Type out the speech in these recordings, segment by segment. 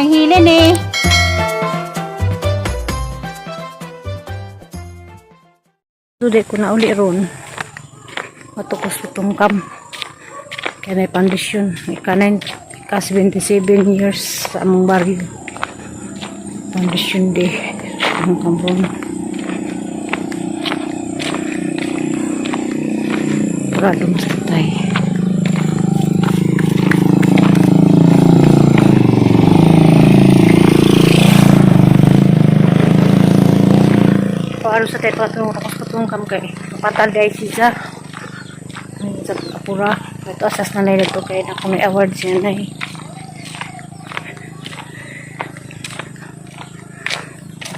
ng hilin eh. Sulit ko na uli ron. Matukos itong kam. Kaya may pandisyon. Ika 77 years sa among barrio. Pandisyon di. Ang kambon. Paradong sa tay. Paano sa tayo patungkam kay patal dahil siya sa apura ito asas na nila ito kaya na kung may award siya na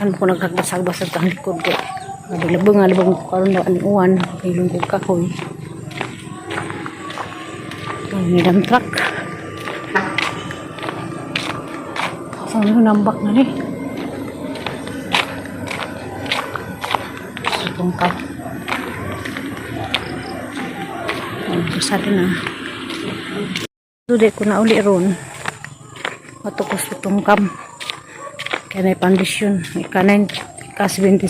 ano ko nagkagbasag-basag ang likod ko nalabang ko karoon na aniuan ilong ko kahoy may dam truck saan nyo nambak na ni tungkap masada na sulit ko na uli ron matukos itong kam kaya may pandisyon ika 77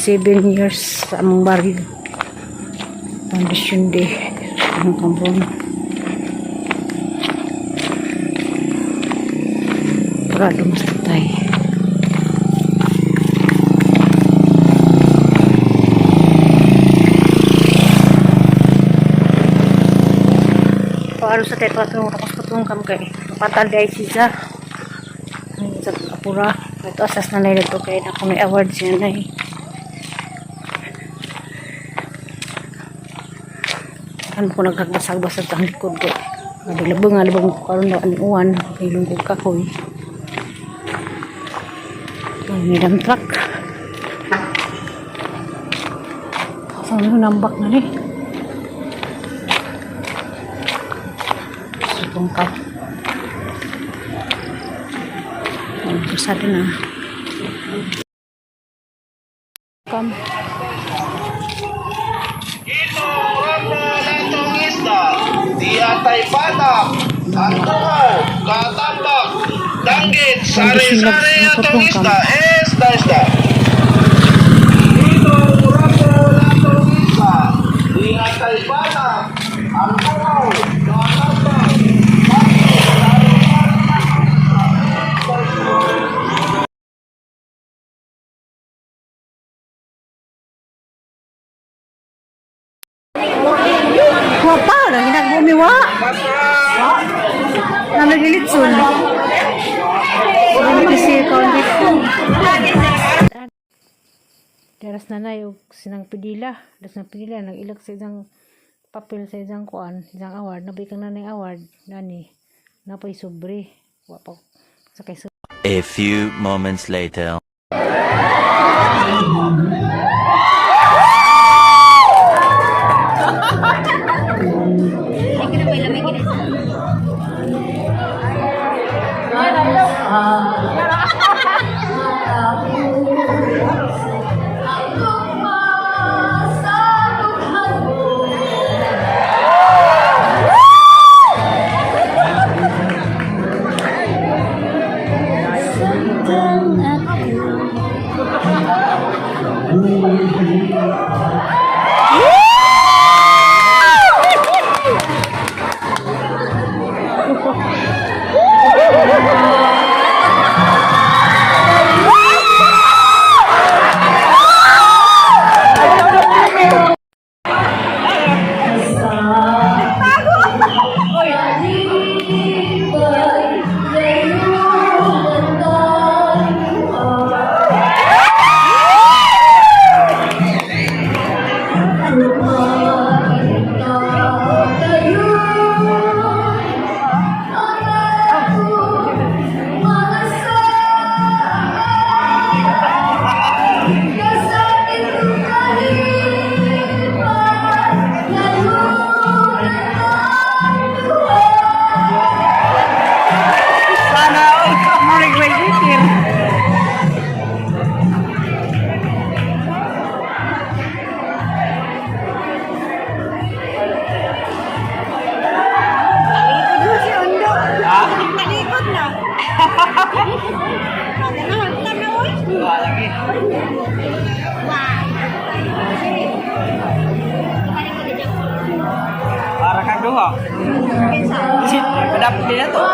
years sa among barrio pandisyon di ang kambon paradong sa tay. Paano sa tayo patungkam kay patal dahil siya sa apura ito asas na nila ito kaya na kung may award siya na ano ko nagkagbasag-basag ang likod ko nalabang ko karoon na aniuan ilong ko kahoy may dam truck saan nyo nambak na ni tungkap masada na kam ito ramo natong isda diatay batak antukaw katambak danggit sari-sari atong isda isda ito ramo natong isda diatay batak antukaw katambak wapa na ginagbumiwa na nagilitsun kasi deras na na yung sinang pidila nang ilag sa isang papel sa isang kuan isang award nabikang na ng award nani napay sobre wapa sa kay a few moments later. Para kang duha. Sit, dapat din to.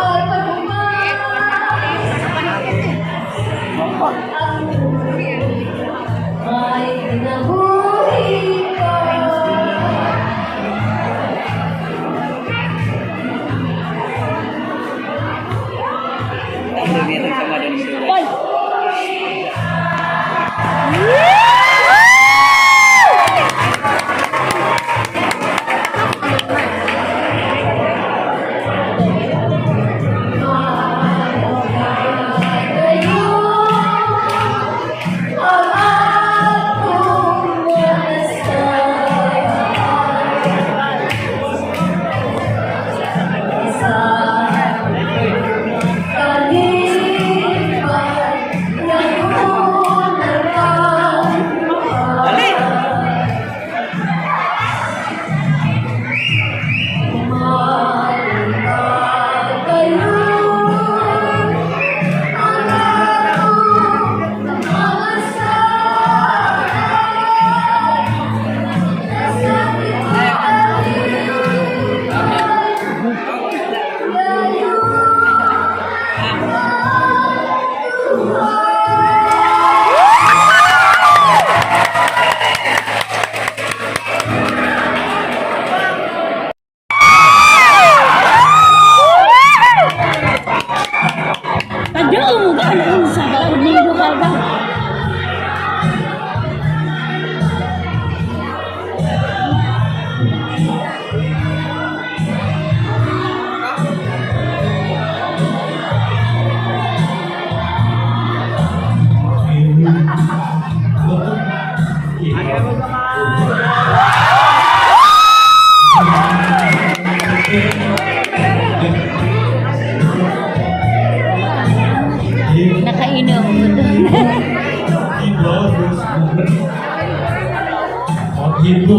Nakainom.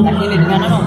Takilid nga ano.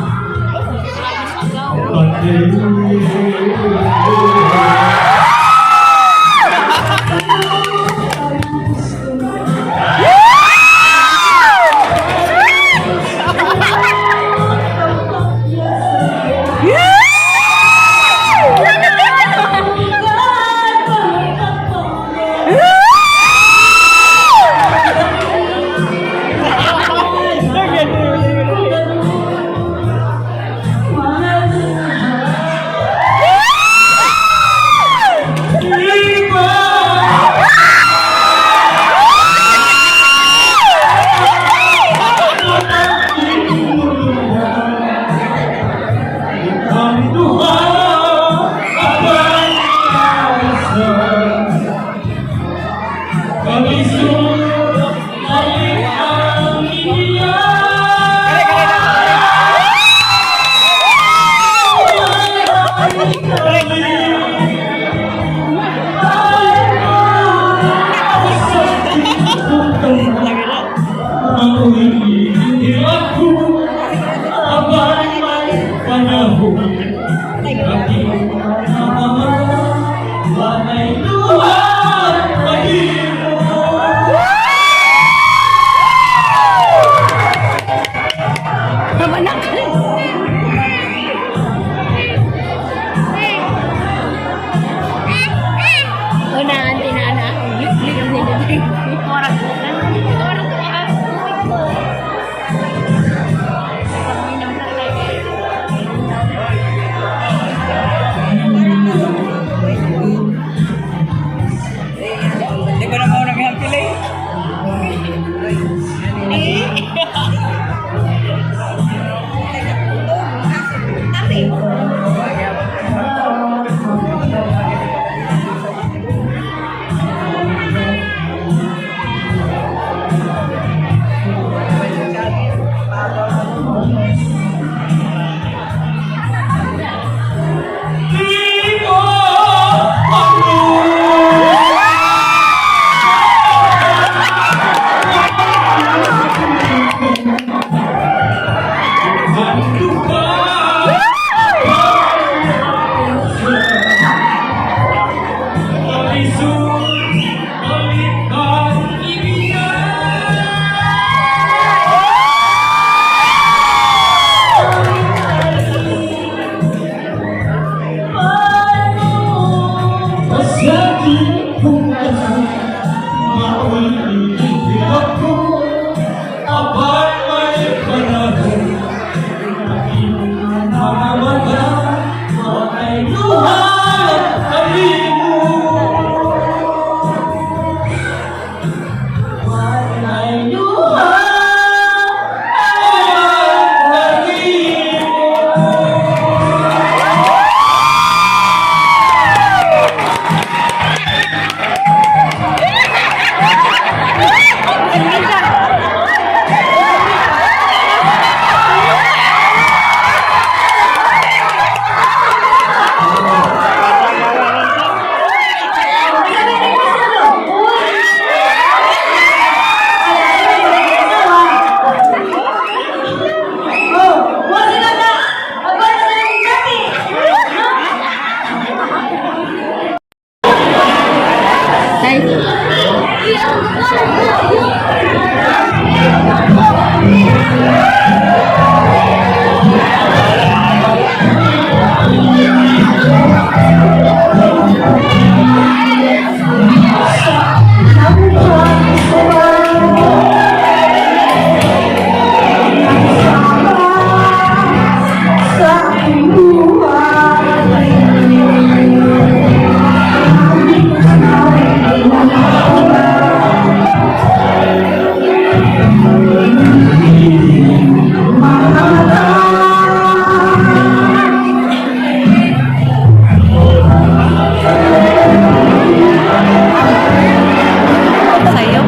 Sayop.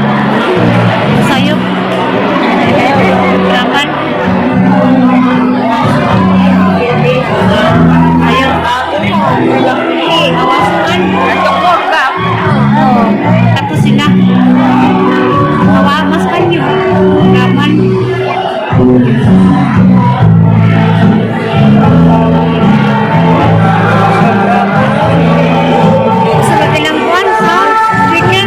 Sayop. Raman. Ayo. Awasan. Oh, satu sila. Awamas kan yun. Raman. Sa katilang buwan, so, speaker.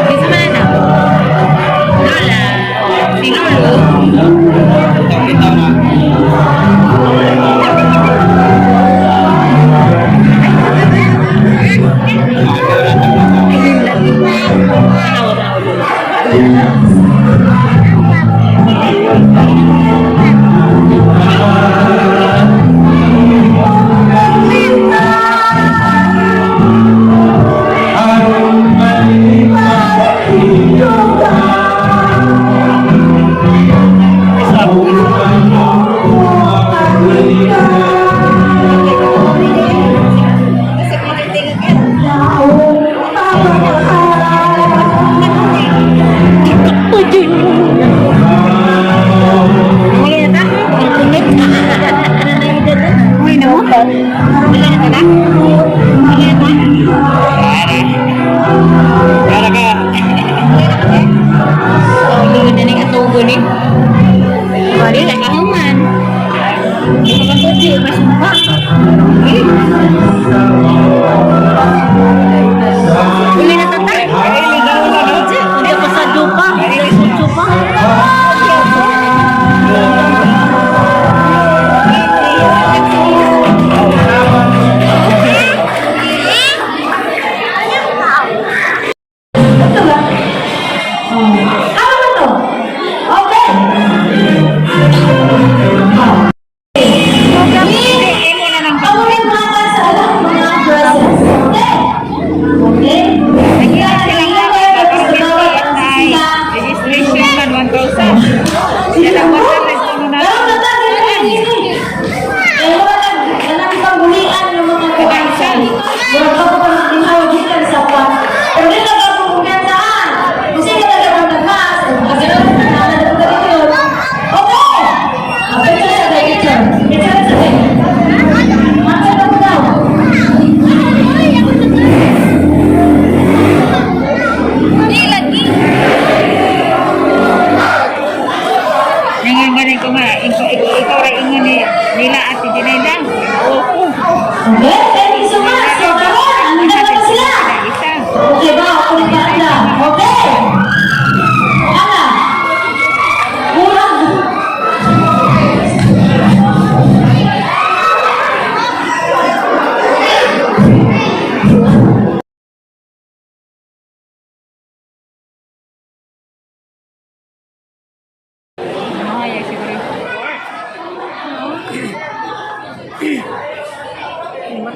Bisa mana? Lola. Si Lulu.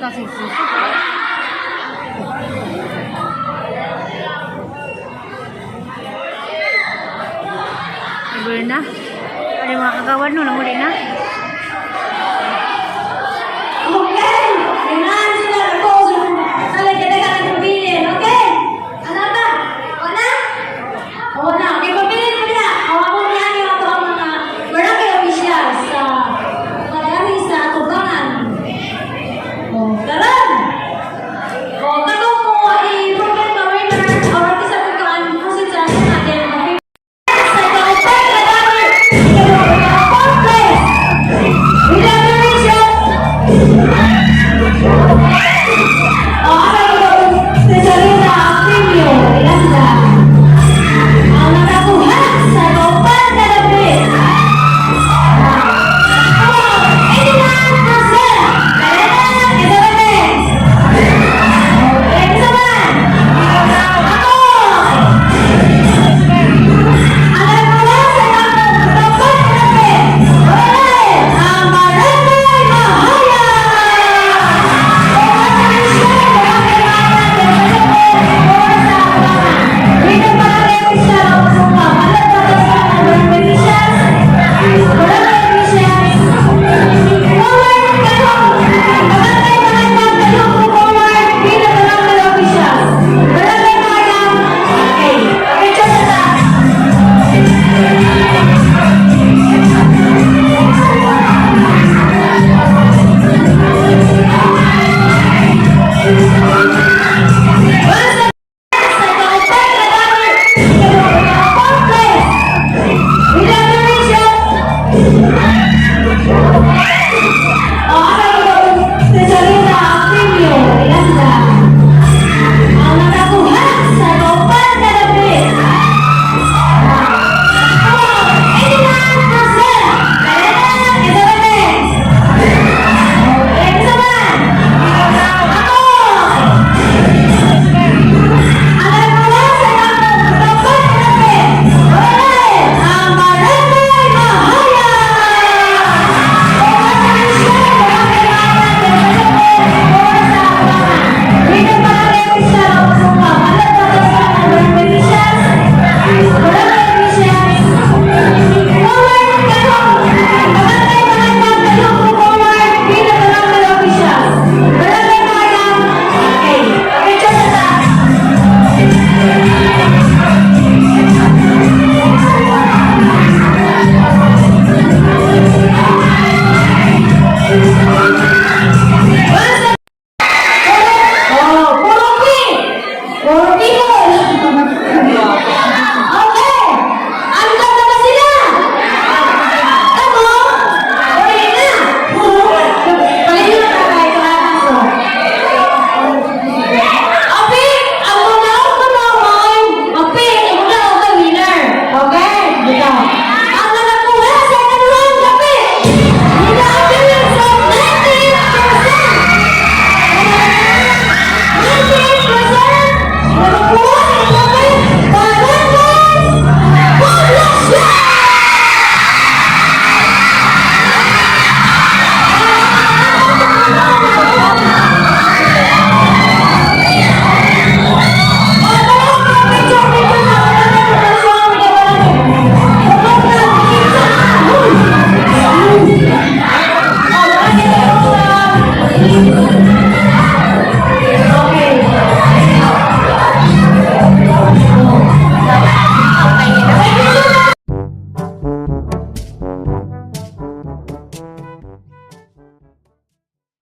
kasih susu. Ibu na. Ada mga kagawan no, nang uli na.